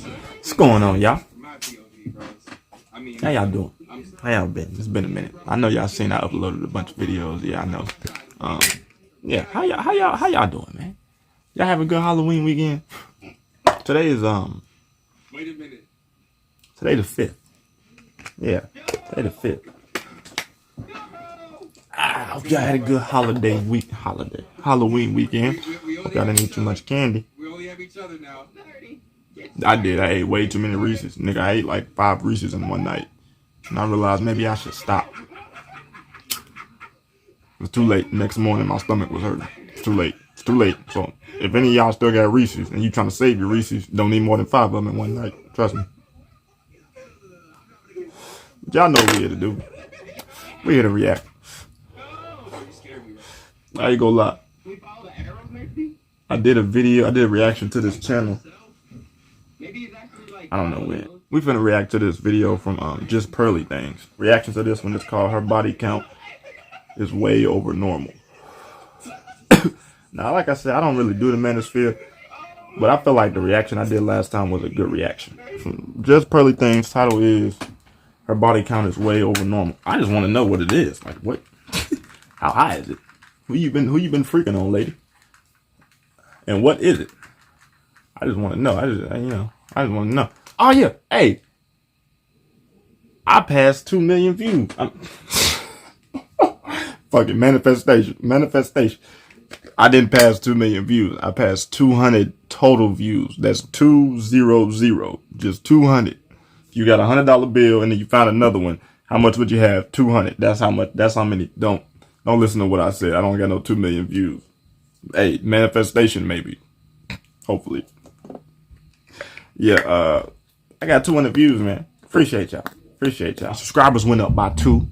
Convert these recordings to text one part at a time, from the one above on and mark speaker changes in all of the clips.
Speaker 1: What's going on, y'all? How y'all doing? How y'all been? It's been a minute. I know y'all seen I uploaded a bunch of videos. Yeah, I know. Yeah. How y'all doing, man? Y'all have a good Halloween weekend? Today is
Speaker 2: Wait a minute.
Speaker 1: Today the 5th. Yeah, today the 5th. I hope y'all had a good Halloween weekend. Y'all didn't eat too much candy.
Speaker 2: We only have each other now.
Speaker 1: I did. I ate way too many Reese's. Nigga, I ate like 5 Reese's in one night. And I realized maybe I should stop. It was too late. Next morning, my stomach was hurting. It's too late. It's too late. So, if any of y'all still got Reese's and you trying to save your Reese's, don't eat more than 5 of them in one night. Trust me. But y'all know what we here to do. We here to react. I ain't gonna lie. I did a reaction to this channel. I don't know when. We finna react to this video from Just Pearly Things. Reaction to this one is called Her Body Count is Way Over Normal. Now, like I said, I don't really do the manosphere, but I feel like the reaction I did last time was a good reaction. Just Pearly Things, title is Her Body Count is Way Over Normal. I just want to know what it is. Like, what? How high is it? Who you been freaking on, lady? And what is it? I just want to know. I just want to know. Oh yeah, hey, I passed 2 million views. Fucking manifestation. I didn't pass 2 million views. I passed 200 total views. That's 200, just 200. If you got $100 bill and then you found another one, how much would you have? 200. That's how much. That's how many. Don't listen to what I said. I don't got no 2 million views. Hey, manifestation maybe. Hopefully. Yeah, I got 200 views, man. Appreciate y'all. Subscribers went up by 2.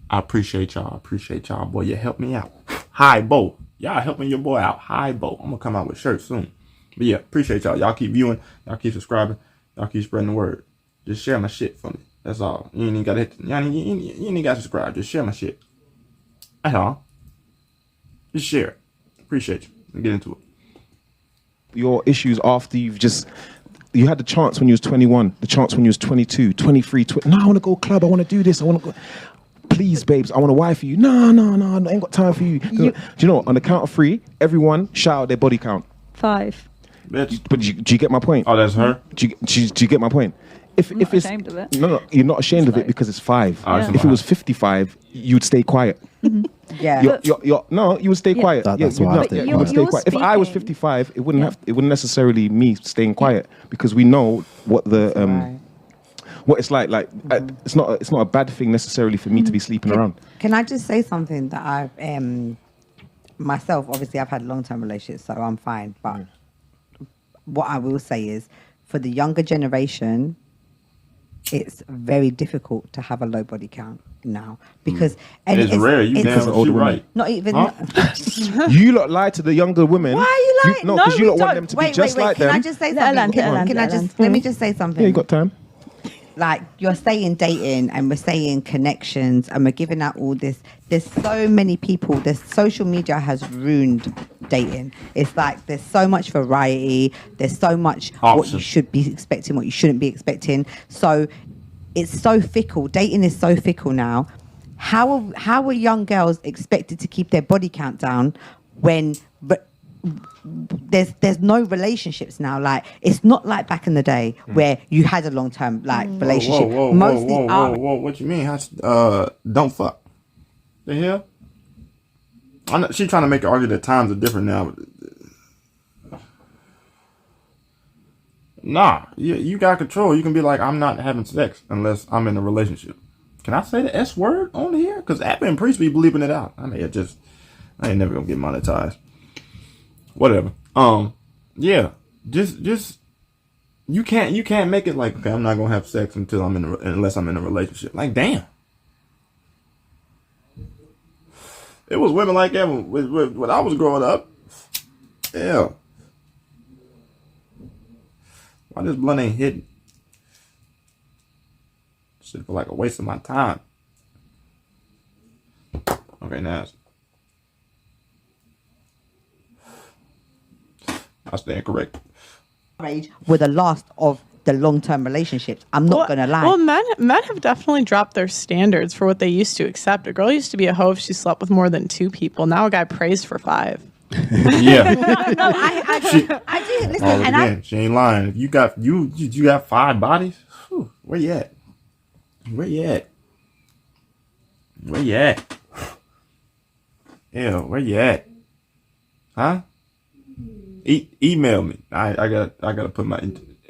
Speaker 1: I appreciate y'all. Boy, you helped me out. Hi, Bo. Y'all helping your boy out. Hi, Bo. I'm gonna come out with shirts soon. But yeah, appreciate y'all. Y'all keep viewing. Y'all keep subscribing. Y'all keep spreading the word. Just share my shit for me. That's all. You ain't even gotta you ain't gotta subscribe. Just share my shit. That's all. Just share it. Appreciate you. Let's get into it.
Speaker 3: Your issues after you had the chance when you was 21, the chance when you was 22, 23, no, I want to go club, I want to do this, I want to go. Please, babes, I want to wife you. No, I ain't got time for you. Do you know what? On the count of 3, everyone shout out their body count.
Speaker 4: 5.
Speaker 1: Bitch.
Speaker 3: But do you get my point?
Speaker 1: Oh, that's her?
Speaker 3: Do you get my point?
Speaker 4: I'm not ashamed of it.
Speaker 3: No, you're not ashamed of it because it's 5.
Speaker 1: Oh, yeah.
Speaker 3: If it was 55, you'd stay quiet.
Speaker 5: Yeah.
Speaker 3: You would stay quiet.
Speaker 6: That's what
Speaker 3: You would stay quiet. If I was 55, it wouldn't necessarily me staying quiet because we know what the what it's like. Like it's not a bad thing necessarily for me to be sleeping around.
Speaker 5: Can I just say something that I've myself, obviously I've had long-term relationships, so I'm fine. But what I will say is for the younger generation, it's very difficult to have a low body count now because
Speaker 1: it's rare. You damn older right.
Speaker 5: Not even.
Speaker 3: You lot lie to the younger women.
Speaker 5: Why are you lying?
Speaker 3: No, because you lot want them to be just like them.
Speaker 5: Can I just say something? Let me just say something.
Speaker 3: Yeah, you got time.
Speaker 5: Like you're saying dating and we're saying connections and we're giving out all this. There's so many people. This social media has ruined dating. It's like there's so much variety. There's so much what you should be expecting, what you shouldn't be expecting. So it's so fickle. Dating is so fickle now. How are young girls expected to keep their body count down when there's no relationships now? Like it's not like back in the day where you had a long-term relationship.
Speaker 1: Whoa, what you mean? Don't fuck. The hell? She's trying to make it argue that times are different now. Nah, you got control. You can be like, I'm not having sex unless I'm in a relationship. Can I say the S word on here? Because Apple and Priest be believing it out. I ain't never gonna get monetized. Whatever. Yeah. Just you can't make it like, okay, I'm not gonna have sex unless I'm in a relationship. Like, damn. It was women like that when I was growing up. Yeah. Why this blunt ain't hidden? Shit feel like a waste of my time. Okay, now I stand corred.
Speaker 5: Marriage were the last of the long-term relationships. I'm not gonna lie.
Speaker 6: Well, men have definitely dropped their standards for what they used to accept. A girl used to be a hoe if she slept with more than 2 people. Now a guy prays for 5.
Speaker 1: Yeah.
Speaker 5: no, I do listen,
Speaker 1: Oh,
Speaker 5: and
Speaker 1: again, she ain't lying. If you got 5 bodies, whew, where you at? Where you at? Where you at? Yeah, where you at? Huh? Email me. I gotta put my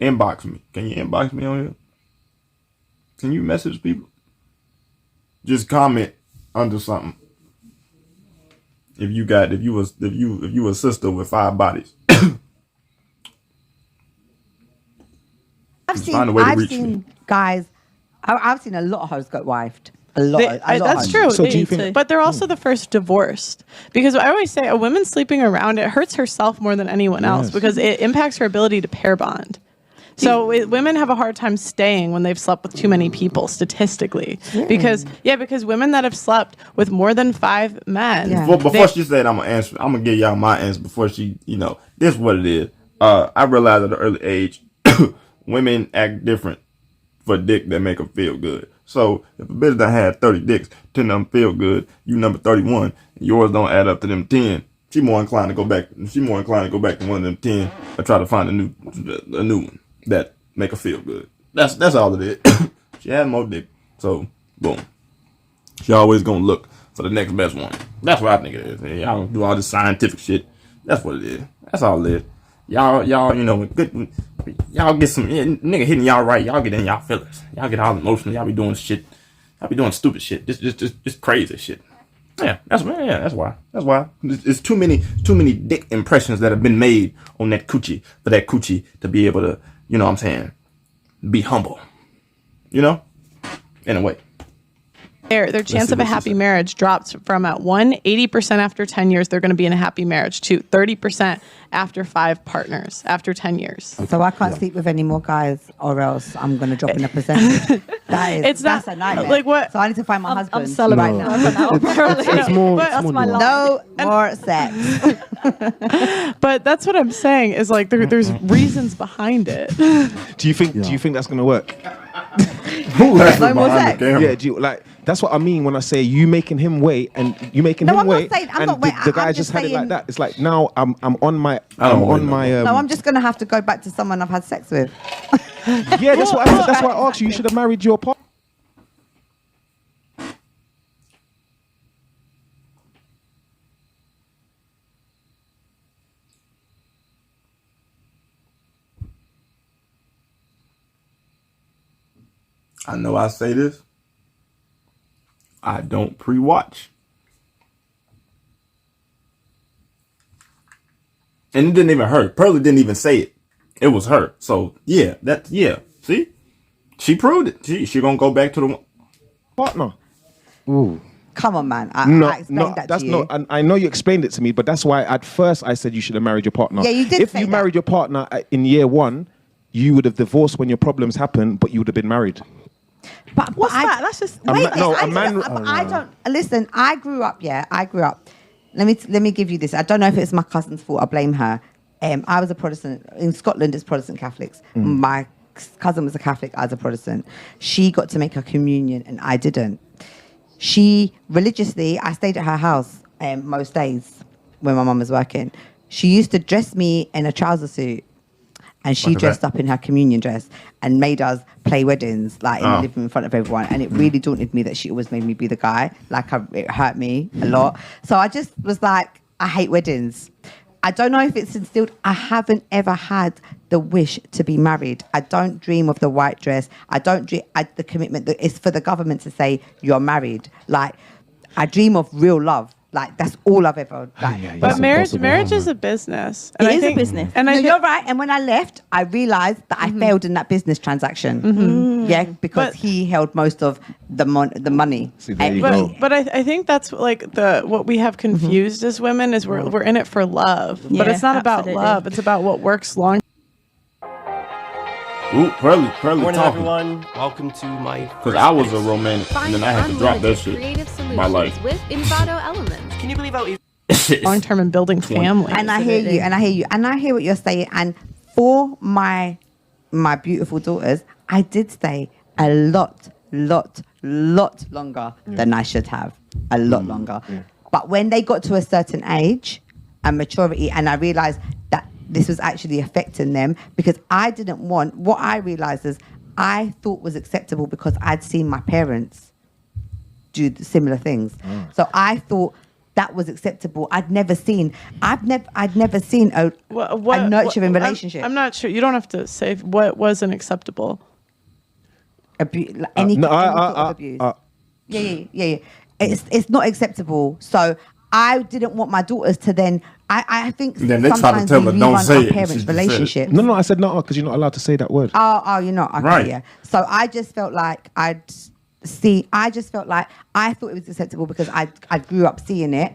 Speaker 1: inbox me. Can you inbox me on here? Can you message people? Just comment under something. If you a sister with 5 bodies.
Speaker 5: I've seen guys. I've seen a lot of hoes get wifed. A lot.
Speaker 6: That's true.
Speaker 3: So do you think-
Speaker 6: But they're also the first divorced. Because I always say a woman sleeping around, it hurts herself more than anyone else because it impacts her ability to pair bond. So women have a hard time staying when they've slept with too many people statistically. Because women that have slept with more than 5 men.
Speaker 5: Yeah.
Speaker 1: Well, before she said I'm gonna give y'all my answer before she, this is what it is. I realized at an early age, women act different for dick that make them feel good. So if a bitch that had 30 dicks, 10 of them feel good, you number 31, and yours don't add up to them 10, she more inclined to go back to one of them 10 or try to find a new one that make her feel good. That's all it is. She had more dick, so boom. She always gonna look for the next best one. That's what I think it is. Y'all don't do all this scientific shit. That's what it is. That's all it is. Y'all, good. Y'all get some nigga hitting y'all right. Y'all get in y'all feelings. Y'all get all emotional. Y'all be doing shit. Y'all be doing stupid shit. Just crazy shit. Yeah, that's why. That's why. It's too many dick impressions that have been made on that coochie for that coochie to be able to, you know what I'm saying, be humble. In a way.
Speaker 6: Their chance of a happy marriage drops from at 80% after 10 years, they're going to be in a happy marriage, to 30% after 5 partners after 10 years.
Speaker 5: So I can't sleep with any more guys, or else I'm going to drop in a percentage. That's a nightmare.
Speaker 6: Like what?
Speaker 5: So I need to find my husband.
Speaker 4: I'm celebrating
Speaker 5: right now.
Speaker 3: It's more.
Speaker 4: That's my life.
Speaker 5: No more sex.
Speaker 6: But that's what I'm saying is like there's reasons behind it.
Speaker 3: Do you think that's gonna work?
Speaker 5: No more sex.
Speaker 3: Yeah, that's what I mean when I say you making him wait and you making him wait.
Speaker 5: I'm not waiting.
Speaker 3: The guy
Speaker 5: I'm
Speaker 3: just
Speaker 5: just
Speaker 3: had it like
Speaker 5: saying-
Speaker 3: that. It's like now I'm on my
Speaker 5: No, I'm just going to have to go back to someone I've had sex with.
Speaker 3: yeah. That's what I asked you. You should have married your partner.
Speaker 1: I know I say this. I don't pre-watch. And it didn't even hurt. Pearlie didn't even say it. It was her. So yeah, see? She proved it. She gonna go back to the
Speaker 3: partner.
Speaker 5: Ooh. Come on, man. I explained that to you.
Speaker 3: I know you explained it to me, but that's why at first I said you should have married your partner.
Speaker 5: Yeah, you did
Speaker 3: If
Speaker 5: say
Speaker 3: you
Speaker 5: that.
Speaker 3: married your partner in year 1, you would have divorced when your problems happened, but you would have been married.
Speaker 5: But
Speaker 6: What's that? That's just
Speaker 5: I don't listen. I grew up. Let me give you this. I don't know if it's my cousin's fault. I blame her. I was a Protestant in Scotland. It's Protestant Catholics. My cousin was a Catholic. I was a Protestant. She got to make her communion, and I didn't. She religiously, I stayed at her house most days when my mum was working. She used to dress me in a trouser suit. And she dressed up in her communion dress and made us play weddings, in the living room in front of everyone. And it really daunted me that she always made me be the guy. It hurt me a lot. So I just was like, I hate weddings. I don't know if it's instilled. I haven't ever had the wish to be married. I don't dream of the white dress. I don't dream the commitment that is for the government to say you're married. I dream of real love. That's all I've ever done.
Speaker 6: But marriage is a business. And
Speaker 4: It
Speaker 6: I
Speaker 4: is a
Speaker 6: think-
Speaker 4: business.
Speaker 6: And
Speaker 5: You're right. And when I left, I realized that I failed in that business transaction. Yeah, because he held most of the money.
Speaker 3: See, there you go.
Speaker 6: But I think that's what we have confused as women is we're in it for love, but
Speaker 4: Yeah,
Speaker 6: it's not
Speaker 4: absolutely.
Speaker 6: about love. It's about what works long.
Speaker 1: Ooh, Pearlie
Speaker 7: Morning,
Speaker 1: talking.
Speaker 7: everyone. Welcome to my.
Speaker 1: Because I was a romantic, and then I had to drop that shit.
Speaker 8: Creative
Speaker 1: My
Speaker 8: solutions
Speaker 1: life.
Speaker 8: with Envato Elements.
Speaker 7: Can you believe how easy?
Speaker 6: Long term and building family.
Speaker 5: And I hear you, and I hear what you're saying. And for my my beautiful daughters, I did stay a lot longer than I should have. A lot longer. But when they got to a certain age and maturity, and I realized that this was actually affecting them, because I didn't want, what I realized is I thought was acceptable because I'd seen my parents do similar things. So I thought that was acceptable. I'd never seen a nurturing relationship.
Speaker 6: I'm not sure. You don't have to say what wasn't acceptable.
Speaker 5: Any sort of abuse. Yeah. It's not acceptable. So I didn't want my daughters to then. I think
Speaker 1: then they try to
Speaker 5: sometimes
Speaker 1: tell
Speaker 5: we
Speaker 1: her, "Don't
Speaker 5: rerun
Speaker 1: say
Speaker 5: our
Speaker 1: it."
Speaker 5: parents'
Speaker 1: She just said it.
Speaker 5: relationships.
Speaker 3: No, I said no, because you're not allowed to say that word.
Speaker 5: Oh, you're not. Okay,
Speaker 1: Right.
Speaker 5: yeah. So I just felt like I thought it was acceptable because I grew up seeing it.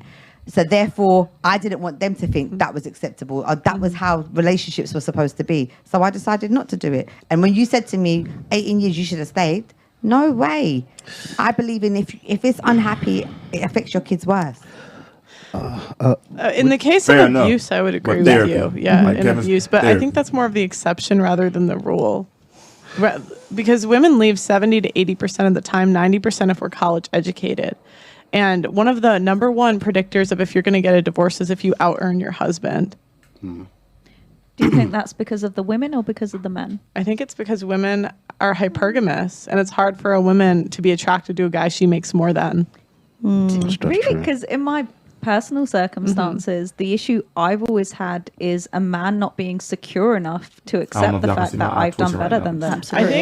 Speaker 5: So therefore, I didn't want them to think that was acceptable or that was how relationships were supposed to be. So I decided not to do it. And when you said to me, 18 years, you should have stayed. No way. I believe in if it's unhappy, it affects your kids worse.
Speaker 6: In the case of
Speaker 1: Fair enough.
Speaker 6: abuse, I would agree
Speaker 1: But
Speaker 6: with
Speaker 1: therapy.
Speaker 6: you. Yeah,
Speaker 1: Like
Speaker 6: in
Speaker 1: Kevin's
Speaker 6: abuse. But I
Speaker 1: therapy.
Speaker 6: think that's more of the exception rather than the rule. Because women leave 70 to 80% of the time, 90% if we're college educated. And one of the number one predictors of if you're going to get a divorce is if you out-earn your husband.
Speaker 4: Do you think that's because of the women or because of the men?
Speaker 6: I think it's because women are hypergamous, and it's hard for a woman to be attracted to a guy she makes more than.
Speaker 4: Really? Because in my personal circumstances, the issue I've always had is a man not being secure enough to
Speaker 1: know
Speaker 4: accept
Speaker 1: if
Speaker 4: the
Speaker 1: y'all can
Speaker 4: fact
Speaker 1: see
Speaker 4: that
Speaker 1: my
Speaker 4: I've done
Speaker 1: Twitter
Speaker 4: better
Speaker 1: right
Speaker 4: than
Speaker 1: now.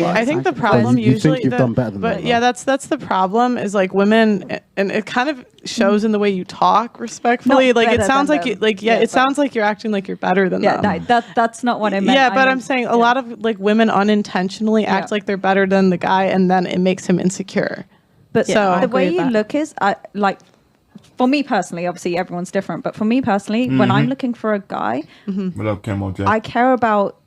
Speaker 4: them.
Speaker 6: I think the problem
Speaker 8: You think
Speaker 6: usually
Speaker 8: you've done better than
Speaker 6: but
Speaker 8: them,
Speaker 6: yeah,
Speaker 8: though.
Speaker 6: that's the problem is like women, and it kind of shows in the way you talk respectfully.
Speaker 4: Not
Speaker 6: Like it
Speaker 4: better
Speaker 6: sounds
Speaker 4: than
Speaker 6: like you,
Speaker 4: them.
Speaker 6: like
Speaker 4: Yeah,
Speaker 6: it
Speaker 4: but-
Speaker 6: sounds like you're acting like you're better than
Speaker 4: Yeah,
Speaker 6: them.
Speaker 4: no, that's not what I meant.
Speaker 6: Yeah,
Speaker 4: I
Speaker 6: but I'm
Speaker 4: meant-
Speaker 6: saying a lot of like women unintentionally act like they're better than the guy, and then it makes him insecure.
Speaker 4: But
Speaker 6: So-
Speaker 4: the way
Speaker 6: I agree
Speaker 4: you
Speaker 6: with that.
Speaker 4: look is, for me personally, obviously everyone's different, but for me personally, when I'm looking for a guy,
Speaker 1: What up, Camo Jack?
Speaker 4: I care about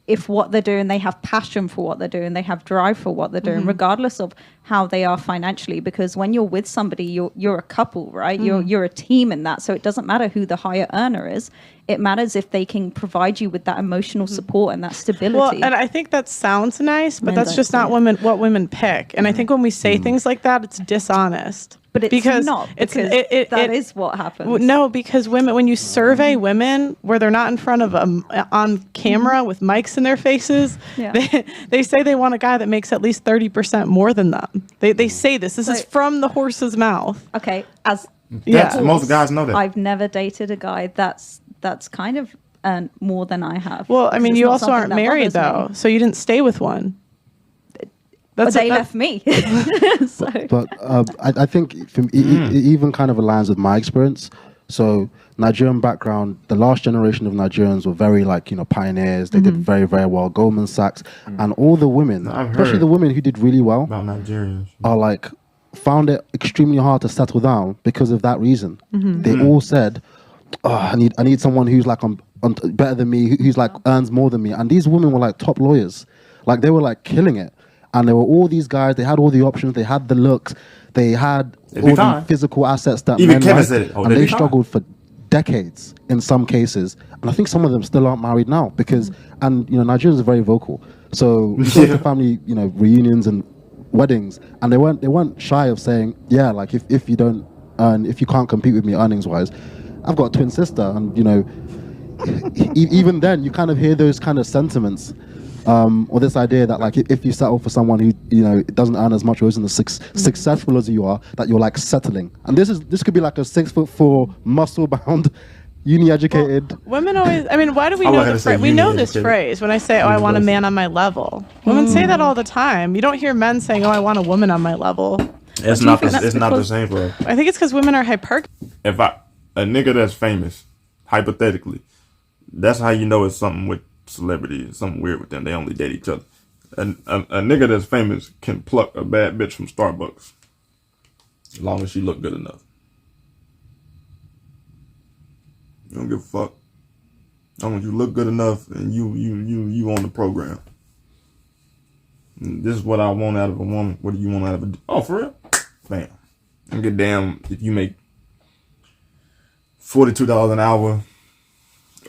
Speaker 4: if what they're doing, they have passion for what they're doing, they have drive for what they're doing, regardless of how they are financially. Because when you're with somebody, you're a couple, right? You're a team in that. So it doesn't matter who the higher earner is. It matters if they can provide you with that emotional support and that stability.
Speaker 6: Well, and I think that sounds nice, but
Speaker 4: Men
Speaker 6: that's
Speaker 4: don't
Speaker 6: just
Speaker 4: see
Speaker 6: not
Speaker 4: it.
Speaker 6: what women pick. And I think when we say things like that, it's dishonest.
Speaker 4: but it's
Speaker 6: because
Speaker 4: not,
Speaker 6: it's
Speaker 4: because that is what happens.
Speaker 6: No, because women, when you survey women where they're not in front of on camera with mics in their faces,
Speaker 4: Yeah.
Speaker 6: they say they want a guy that makes at least 30% more than them. They say this. This is
Speaker 4: So-
Speaker 6: from the horse's mouth.
Speaker 4: Okay, as
Speaker 1: That's,
Speaker 6: Yeah.
Speaker 1: most guys know that.
Speaker 4: I've never dated a guy that's kind of earned more than I have.
Speaker 6: Well, I
Speaker 4: because
Speaker 6: mean,
Speaker 4: it's
Speaker 6: you
Speaker 4: not
Speaker 6: also
Speaker 4: something
Speaker 6: aren't
Speaker 4: that
Speaker 6: married
Speaker 4: bothers
Speaker 6: though, so you didn't stay with one.
Speaker 4: But they
Speaker 6: that-
Speaker 4: left me. So
Speaker 8: But I think from it even kind of aligns with my experience. So Nigerian background, the last generation of Nigerians were very pioneers. They did very, very well. Goldman Sachs and all the women,
Speaker 1: I've
Speaker 8: especially
Speaker 1: heard
Speaker 8: the women who did really well,
Speaker 1: about Nigerians.
Speaker 8: are found it extremely hard to settle down because of that reason. They all said, "Oh, I need someone who's on better than me, who's earns more than me." And these women were top lawyers, they were killing it. And there were all these guys. They had all the options. They had the looks. They had
Speaker 1: They'd be
Speaker 8: all
Speaker 1: fine.
Speaker 8: the physical assets that
Speaker 1: Even
Speaker 8: men
Speaker 1: Kevin
Speaker 8: like,
Speaker 1: said it. Oh,
Speaker 8: and
Speaker 1: they'd
Speaker 8: they
Speaker 1: be fine.
Speaker 8: struggled for decades in some cases. And I think some of them still aren't married now because, and Nigerians are very vocal. So we go to family, reunions and weddings, and they weren't shy of saying, yeah, if you don't earn, if you can't compete with me earnings wise, I've got a twin sister, and even then you kind of hear those kind of sentiments. Or this idea that if you settle for someone who doesn't earn as much or isn't as successful as you are, that you're settling. And this could be a 6'4" muscle bound, uni educated.
Speaker 6: Women always. I mean, why do we
Speaker 1: I
Speaker 6: know
Speaker 1: wanted
Speaker 6: the
Speaker 1: to say
Speaker 6: phrase? We know this
Speaker 1: uni-educated.
Speaker 6: phrase. When I say, "Oh, I want a man on my level," women say that all the time. You don't hear men saying, "Oh, I want a woman on my level."
Speaker 1: It's
Speaker 6: Do you
Speaker 1: not
Speaker 6: think
Speaker 1: the,
Speaker 6: that's
Speaker 1: it's not the
Speaker 6: because-
Speaker 1: same for us.
Speaker 6: I think it's because women are hyper.
Speaker 1: If a nigga that's famous, hypothetically, that's how you know it's something with celebrities, something weird with them. They only date each other. And a nigga that's famous can pluck a bad bitch from Starbucks, as long as she look good enough. You don't give a fuck. As long as you look good enough and you on the program. And this is what I want out of a woman. What do you want out of a? Oh, for real? Bam. I don't give a damn if you make $42 an hour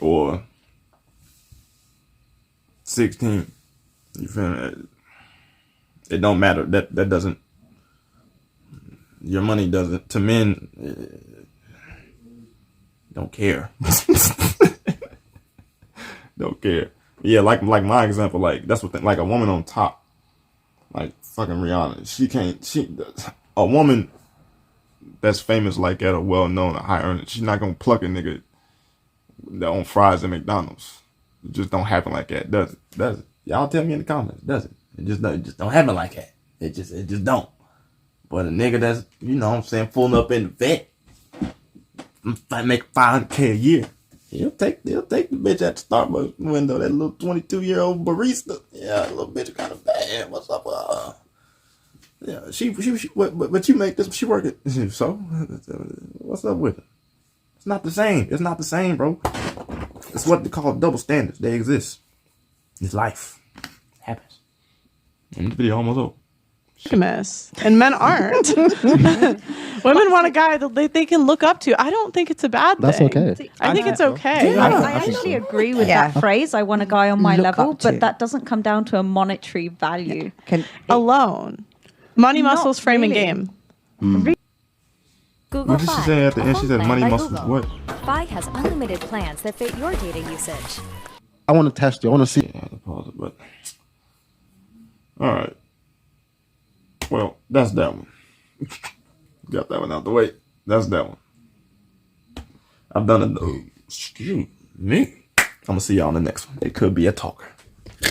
Speaker 1: or 16. You feel me? It don't matter. That doesn't. Your money doesn't. To men, don't care. Don't care. Yeah, like my example, like that's what like a woman on top, like fucking Rihanna. A woman that's famous like that, or well known, or high earning, she's not gonna pluck a nigga that on fries at McDonald's. It just don't happen like that, does it? Does it? Y'all tell me in the comments, does it? It just don't happen like that. It just don't. But a nigga that's, you know what I'm saying, pulling up in the vet, make $500K a year. He'll take the bitch at the Starbucks window, that little 22-year-old barista. Yeah, that little bitch kind of bad. What's up? Yeah, she but you make this, she work it. So, what's up with it? It's not the same. It's not the same, bro. It's what they call double standards. They exist. It's life. It happens. And the video almost over.
Speaker 6: Monogamous, and men aren't. Women want a guy that they can look up to. I don't think it's a bad thing.
Speaker 8: That's okay.
Speaker 6: I think it's okay.
Speaker 4: I actually agree with
Speaker 5: Yeah.
Speaker 4: that phrase. I want a guy on my
Speaker 5: Look
Speaker 4: level,
Speaker 5: up to.
Speaker 4: but that doesn't come down to a monetary value.
Speaker 6: Alone. Money,
Speaker 4: Not
Speaker 6: muscles, frame,
Speaker 4: really.
Speaker 6: and game.
Speaker 9: Google
Speaker 1: What did she
Speaker 9: Fi,
Speaker 1: say at the
Speaker 9: a
Speaker 1: end? She
Speaker 9: phone
Speaker 1: said
Speaker 9: plan
Speaker 1: money
Speaker 9: by
Speaker 1: muscles.
Speaker 9: Google.
Speaker 1: What?
Speaker 9: Fi has unlimited plans that fit your data usage.
Speaker 8: I want to test you. I want to see.
Speaker 1: Yeah, I had to pause it, but all right. Well, that's that one. Got that one out the way. That's that one. I've done it though. Excuse me. I'm gonna see y'all in the next one. It could be a talker.